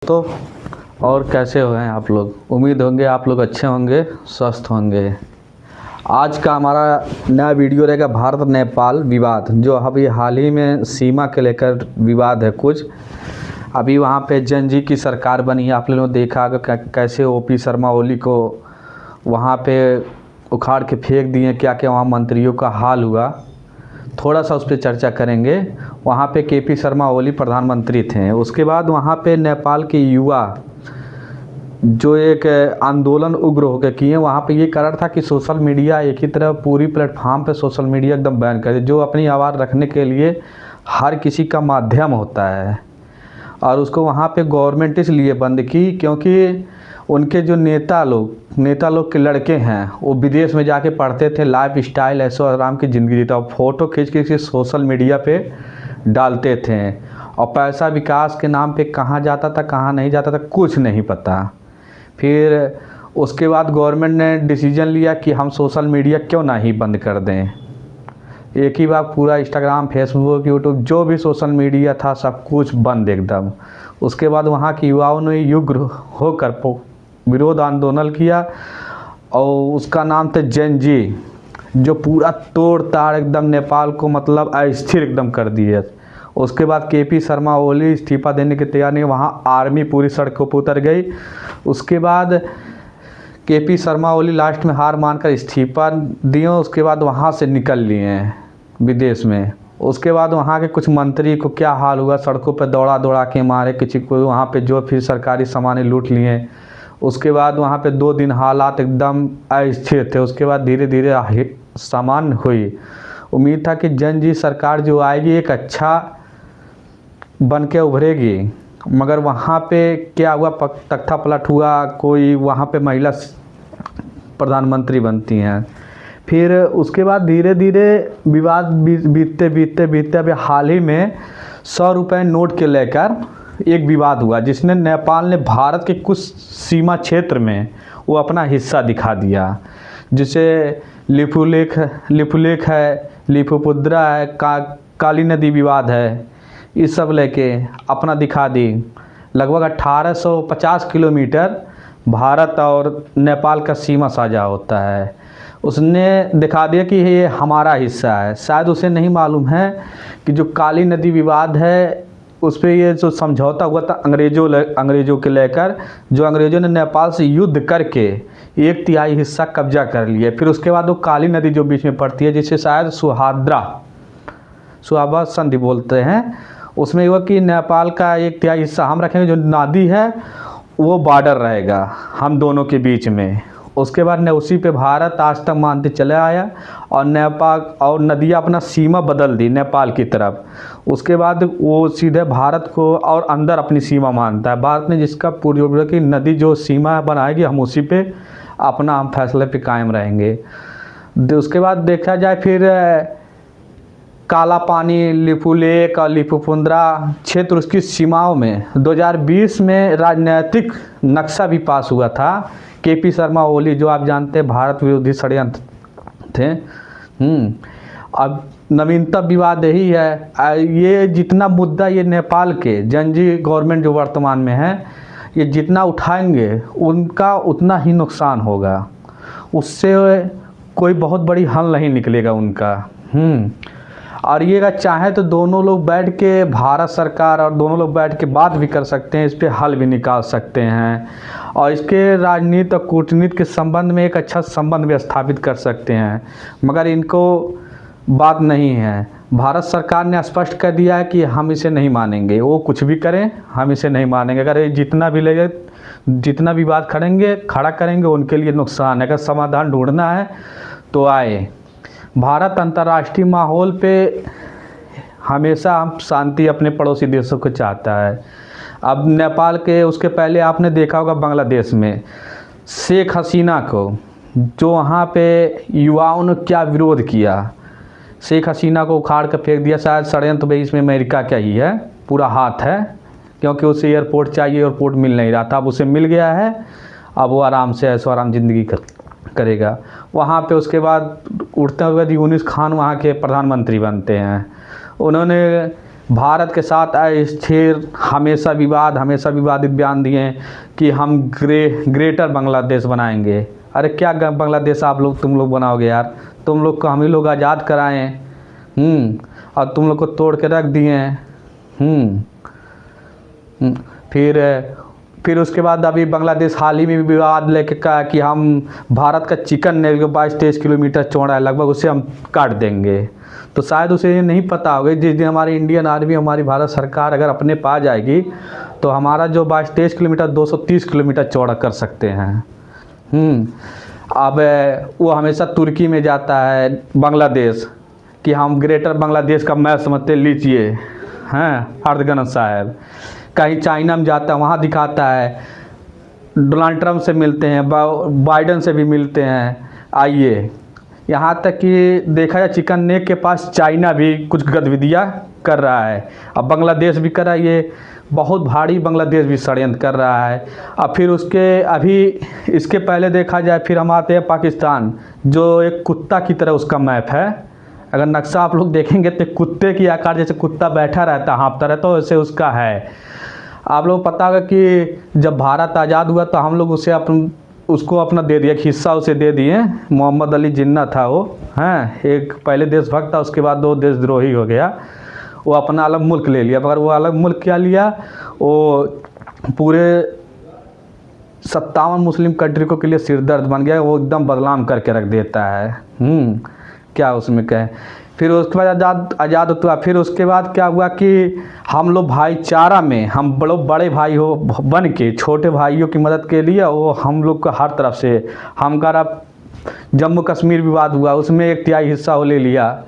तो और कैसे हो हैं आप लोग। उम्मीद होंगे आप लोग अच्छे होंगे, स्वस्थ होंगे। आज का हमारा नया वीडियो रहेगा भारत नेपाल विवाद, जो अभी हाल ही में सीमा के लेकर विवाद है कुछ। अभी वहाँ पे जन की सरकार बनी है, आप लोगों ने देखा होगा कैसे ओपी शर्मा ओली को वहाँ पे उखाड़ के फेंक दिए, क्या क्या वहाँ मंत्रियों का हाल हुआ। थोड़ा सा उस पर चर्चा करेंगे। वहाँ पे केपी शर्मा ओली प्रधानमंत्री थे। उसके बाद वहाँ पे नेपाल के युवा जो एक आंदोलन उग्र होकर किए, वहाँ पे ये कारण था कि सोशल मीडिया एक ही तरह पूरी प्लेटफॉर्म पे सोशल मीडिया एकदम बैन कर दे, जो अपनी आवाज़ रखने के लिए हर किसी का माध्यम होता है। और उसको वहाँ पे गवर्नमेंट इसलिए बंद की क्योंकि उनके जो नेता लोग के लड़के हैं वो विदेश में जाके पढ़ते थे, लाइफ स्टाइल ऐशो आराम की ज़िंदगी जीता, फ़ोटो खींच के सोशल मीडिया पे डालते थे। और पैसा विकास के नाम पे कहाँ जाता था कहाँ नहीं जाता था कुछ नहीं पता। फिर उसके बाद गवर्नमेंट ने डिसीजन लिया कि हम सोशल मीडिया क्यों ना ही बंद कर दें। एक ही बार पूरा इंस्टाग्राम, फेसबुक, यूट्यूब जो भी सोशल मीडिया था सब कुछ बंद एकदम। उसके बाद वहाँ के युवाओं ने युग्र होकर विरोध आंदोलन किया और उसका नाम था जन जी, जो पूरा तोड़ ताड़ एकदम नेपाल को मतलब अस्थिर एकदम कर दिया। उसके बाद केपी शर्मा ओली इस्तीफा देने के तैयार नहीं, वहाँ आर्मी पूरी सड़कों पर उतर गई। उसके बाद केपी शर्मा ओली लास्ट में हार मानकर इस्तीफा दिए। उसके बाद वहाँ से निकल लिए विदेश में। उसके बाद वहाँ के कुछ मंत्री को क्या हाल हुआ, सड़कों पर दौड़ा दौड़ा के मारे किसी को, वहाँ पे जो फिर सरकारी सामान लूट लिए। उसके बाद वहाँ पे 2 दिन हालात एकदम अस्थिर थे। उसके बाद धीरे धीरे सामान्य हुई। उम्मीद था कि जन जी सरकार जो आएगी एक अच्छा बन के उभरेगी, मगर वहाँ पे क्या हुआ, तख्ता पलट हुआ। कोई वहाँ पे महिला प्रधानमंत्री बनती हैं। फिर उसके बाद धीरे धीरे विवाद बीतते अभी हाल ही में 100 रुपये नोट के लेकर एक विवाद हुआ, जिसने नेपाल ने भारत के कुछ सीमा क्षेत्र में वो अपना हिस्सा दिखा दिया। जिसे लिपुलेख है, लिपुपुद्रा है, काली नदी विवाद है, इस सब लेके अपना दिखा दी। लगभग 1850 किलोमीटर भारत और नेपाल का सीमा साझा होता है। उसने दिखा दिया कि ये हमारा हिस्सा है। शायद उसे नहीं मालूम है कि जो काली नदी विवाद है उस पर ये जो समझौता हुआ था अंग्रेज़ों के लेकर, जो अंग्रेज़ों ने नेपाल से युद्ध करके 1/3 हिस्सा कब्जा कर लिया। फिर उसके बाद वो काली नदी जो बीच में पड़ती है, जिसे शायद सुहाबा संधि बोलते हैं, उसमें हुआ कि नेपाल का 1/3 हिस्सा हम रखेंगे, जो नदी है वो बॉर्डर रहेगा हम दोनों के बीच में। उसके बाद ने उसी पे भारत आज तक मानते चले आया और नेपाल और नदियाँ अपना सीमा बदल दी नेपाल की तरफ। उसके बाद वो सीधे भारत को और अंदर अपनी सीमा मानता है। भारत ने जिसका पूर्व की नदी जो सीमा बनाएगी हम उसी पे अपना हम फैसले पे कायम रहेंगे। उसके बाद देखा जाए फिर काला पानी, लिपुलेख और लिपुपुंद्रा क्षेत्र उसकी सीमाओं में 2020 में राजनीतिक नक्शा भी पास हुआ था। केपी शर्मा ओली जो आप जानते हैं भारत विरोधी षड्यंत्र थे। अब नवीनतम विवाद यही है। ये जितना मुद्दा ये नेपाल के जनजी गवर्नमेंट जो वर्तमान में है, ये जितना उठाएंगे उनका उतना ही नुकसान होगा। उससे कोई बहुत बड़ी हल नहीं निकलेगा उनका। और ये अगर चाहे तो दोनों लोग बैठ के, भारत सरकार और दोनों लोग बैठ के बात भी कर सकते हैं, इस पर हल भी निकाल सकते हैं और इसके राजनीति और कूटनीति के संबंध में एक अच्छा संबंध भी स्थापित कर सकते हैं। मगर इनको बात नहीं है। भारत सरकार ने स्पष्ट कर दिया है कि हम इसे नहीं मानेंगे, वो कुछ भी करें हम इसे नहीं मानेंगे। अगर ये जितना भी लगे, जितना भी बात खड़ा करेंगे उनके लिए नुकसान है। अगर समाधान ढूंढना है तो आए। भारत अंतर्राष्ट्रीय माहौल पे हमेशा हम शांति अपने पड़ोसी देशों को चाहता है। अब नेपाल के, उसके पहले आपने देखा होगा बांग्लादेश में शेख हसीना को, जो वहाँ पे युवाओं ने क्या विरोध किया। शेख हसीना को उखाड़ कर फेंक दिया। शायद षड्यंत्र में इसमें अमेरिका का ही है पूरा हाथ है, क्योंकि उसे एयरपोर्ट चाहिए, एयरपोर्ट मिल नहीं रहा था। अब उसे मिल गया है, अब वो आराम से ऐसो आराम ज़िंदगी करेगा वहाँ पे। उसके बाद उठते हुए यूनुस खान वहाँ के प्रधानमंत्री बनते हैं। उन्होंने भारत के साथ अस्थिर, हमेशा विवादित बयान दिए कि हम ग्रेटर बांग्लादेश बनाएंगे। अरे क्या बांग्लादेश तुम लोग बनाओगे यार? तुम लोग को हम ही लोग आज़ाद कराएं, और तुम लोग को तोड़ के रख दिए हैं। फिर उसके बाद अभी बांग्लादेश हाल ही में विवाद लेके कहा कि हम भारत का चिकन नेक जो 22-23 किलोमीटर चौड़ा है लगभग, उसे हम काट देंगे। तो शायद उसे ये नहीं पता होगा जिस दिन हमारी इंडियन आर्मी, हमारी भारत सरकार अगर अपने पास जाएगी तो हमारा जो 22-23 किलोमीटर 230 किलोमीटर चौड़ा कर सकते हैं। अब वो हमेशा तुर्की में जाता है बांग्लादेश कि हम ग्रेटर बांग्लादेश का मैप समझते लीजिए, हैं अर्दगन साहब। कहीं चाइना में जाता है, वहाँ दिखाता है डोनाल्ड ट्रंप से मिलते हैं, बाइडन से भी मिलते हैं। आइए, यहाँ तक कि देखा जाए चिकन नेक के पास चाइना भी कुछ गतिविधियाँ कर रहा है, अब बांग्लादेश भी कर रहा है। ये बहुत भारी बांग्लादेश भी षड्यंत्र कर रहा है। अब फिर अभी इसके पहले देखा जाए, फिर हम आते हैं पाकिस्तान, जो एक कुत्ता की तरह उसका मैप है। अगर नक्शा आप लोग देखेंगे तो कुत्ते की आकार, जैसे कुत्ता बैठा रहता हाँफता रहता है, वैसे उसका है। आप लोग पता होगा कि जब भारत आज़ाद हुआ तो हम लोग उसको अपना दे दिया, एक हिस्सा उसे दे दिए। मोहम्मद अली जिन्ना था वो, हैं एक पहले देशभक्त था, उसके बाद वो देशद्रोही हो गया। वो अपना अलग मुल्क ले लिया, मगर वो अलग मुल्क क्या लिया, वो पूरे 57 मुस्लिम कंट्री को के लिए सिरदर्द बन गया। वो एकदम बदनाम करके रख देता है। क्या उसमें कहे। फिर उसके बाद आज़ाद हुआ। फिर उसके बाद क्या हुआ कि हम लोग भाईचारा में, हम बड़े भाई हो बन के छोटे भाइयों की मदद के लिए वो हम लोग को हर तरफ से, हमारा जम्मू कश्मीर विवाद हुआ, उसमें 1/3 हिस्सा वो ले लिया।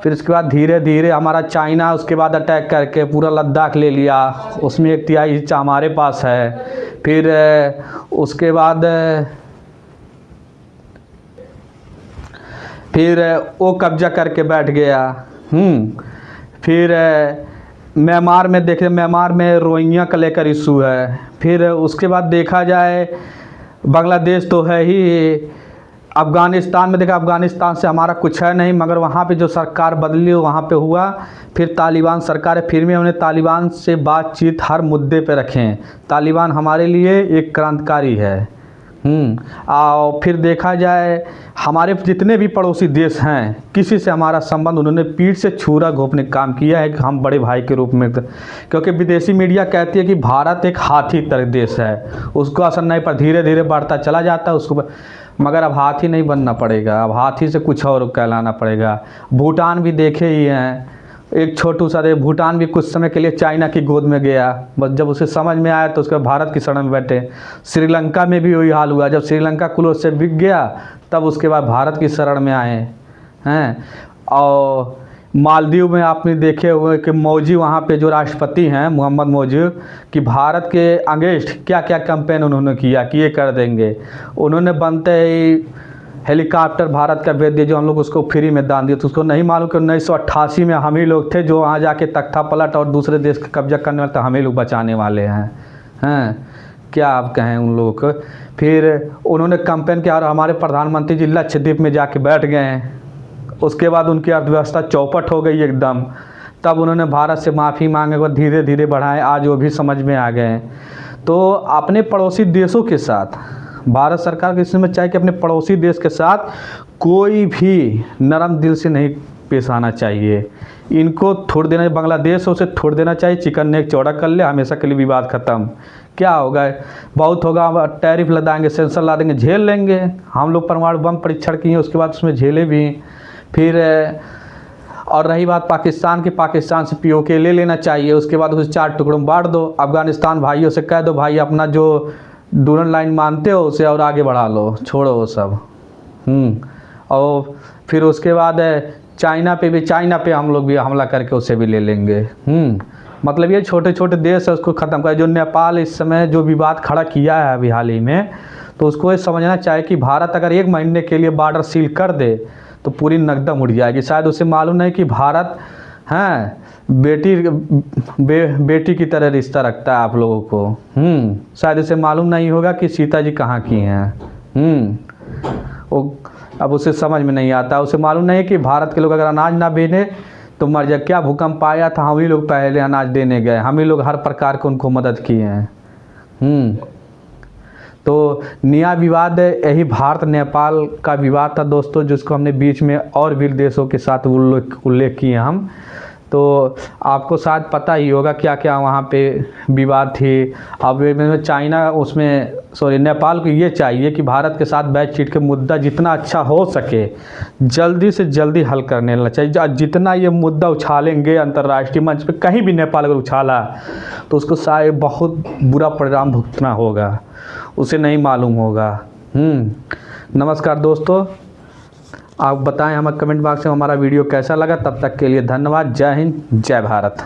फिर उसके बाद धीरे धीरे हमारा चाइना उसके बाद अटैक करके पूरा लद्दाख ले लिया, उसमें 1/3 हिस्सा हमारे पास है। फिर उसके बाद फिर वो कब्जा करके बैठ गया। फिर म्यांमार में देखें, म्यांमार में रोहिंग्या का लेकर इशू है। फिर उसके बाद देखा जाए बांग्लादेश तो है ही। अफ़गानिस्तान में देखा, अफ़गानिस्तान से हमारा कुछ है नहीं, मगर वहाँ पे जो सरकार बदली वहाँ पे हुआ। फिर तालिबान सरकार है, फिर भी उन्हें तालिबान से बातचीत हर मुद्दे पे रखें। तालिबान हमारे लिए एक क्रांतिकारी है। और फिर देखा जाए हमारे जितने भी पड़ोसी देश हैं, किसी से हमारा संबंध, उन्होंने पीठ से छुरा घोंपने का काम किया है, हम बड़े भाई के रूप में। क्योंकि विदेशी मीडिया कहती है कि भारत एक हाथी तरह देश है, उसको असर नहीं पर धीरे धीरे बढ़ता चला जाता है उसको। मगर अब हाथी नहीं बनना पड़ेगा, अब हाथी से कुछ और कहलाना पड़ेगा। भूटान भी देखे ही हैं, एक छोटू सा भूटान भी कुछ समय के लिए चाइना की गोद में गया, बस जब उसे समझ में आया तो उसके भारत की शरण में बैठे। श्रीलंका में भी वही हाल हुआ, जब श्रीलंका कुल से बिक गया तब उसके बाद भारत की शरण में आए हैं। और मालदीव में आपने देखे हुए कि मौजी वहाँ पे जो राष्ट्रपति हैं मोहम्मद मौजी, कि भारत के अगेंस्ट क्या क्या कैंपेन उन्होंने किया कि ये कर देंगे। उन्होंने बनते ही हेलीकॉप्टर भारत का भेज दिया, जो हम लोग उसको फ्री में दान दिए। तो उसको नहीं मालूम कि 1988 में हम ही लोग थे जो वहाँ जाके तख्ता पलट और दूसरे देश का कब्जा करने वाले, तो हम ही लोग बचाने वाले हैं। क्या आप कहें उन लोगों को। फिर उन्होंने कैंपेन किया और हमारे प्रधानमंत्री जी लक्षद्वीप में जाके बैठ गए हैं। उसके बाद उनकी अर्थव्यवस्था चौपट हो गई एकदम। तब उन्होंने भारत से माफ़ी मांगे और धीरे धीरे बढ़ाए, आज वो भी समझ में आ गए। तो अपने पड़ोसी देशों के साथ भारत सरकार को इसमें चाहिए कि अपने पड़ोसी देश के साथ कोई भी नरम दिल से नहीं पेश आना चाहिए। इनको छोड़ देना, बांग्लादेश उसे छोड़ देना चाहिए, चिकन नेक चौड़ा कर ले, हमेशा के लिए विवाद ख़त्म। क्या होगा, बहुत होगा, टैरिफ लगाएंगे, सेंसर ला देंगे, झेल लेंगे। हम लोग परमाणु बम परीक्षण किए, उसके बाद उसमें झेले भी। फिर और रही बात पाकिस्तान की, पाकिस्तान से POK ले लेना चाहिए, उसके बाद उसे 4 टुकड़ों में बांट दो। अफ़गानिस्तान भाइयों से कह दो भाई अपना जो डूरन लाइन मानते हो उसे और आगे बढ़ा लो, छोड़ो वो सब। और फिर उसके बाद चाइना पे हम लोग भी हमला करके उसे भी ले लेंगे। मतलब ये छोटे छोटे देश है, उसको ख़त्म कर। जो नेपाल इस समय जो विवाद खड़ा किया है अभी हाल ही में, तो उसको ये समझना चाहिए कि भारत अगर 1 महीने के लिए बॉर्डर सील कर दे तो पूरी नकदम उड़ जाएगी। शायद उसे मालूम नहीं कि भारत बेटी की तरह रिश्ता रखता है आप लोगों को। शायद इसे मालूम नहीं होगा कि सीता जी कहाँ की हैं। वो अब उसे समझ में नहीं आता, उसे मालूम नहीं है कि भारत के लोग अगर अनाज ना भेजें तो मर जाए। क्या भूकंप आया था, हम ही लोग पहले अनाज देने गए, हम ही लोग हर प्रकार के उनको मदद किए हैं। तो नया विवाद यही भारत नेपाल का विवाद था दोस्तों, जिसको हमने बीच में और भी देशों के साथ उल्लेख किए हम। तो आपको शायद पता ही होगा क्या क्या वहाँ पे विवाद थी। अब चाइना उसमें नेपाल को ये चाहिए कि भारत के साथ बातचीत के मुद्दा जितना अच्छा हो सके जल्दी से जल्दी हल करने लेना चाहिए। जितना ये मुद्दा उछालेंगे अंतर्राष्ट्रीय मंच पे, कहीं भी नेपाल अगर उछाला तो उसको शायद बहुत बुरा परिणाम भुगतना होगा, उसे नहीं मालूम होगा। नमस्कार दोस्तों, आप बताएं हमें कमेंट बॉक्स में हमारा वीडियो कैसा लगा। तब तक के लिए धन्यवाद। जय हिंद, जय भारत।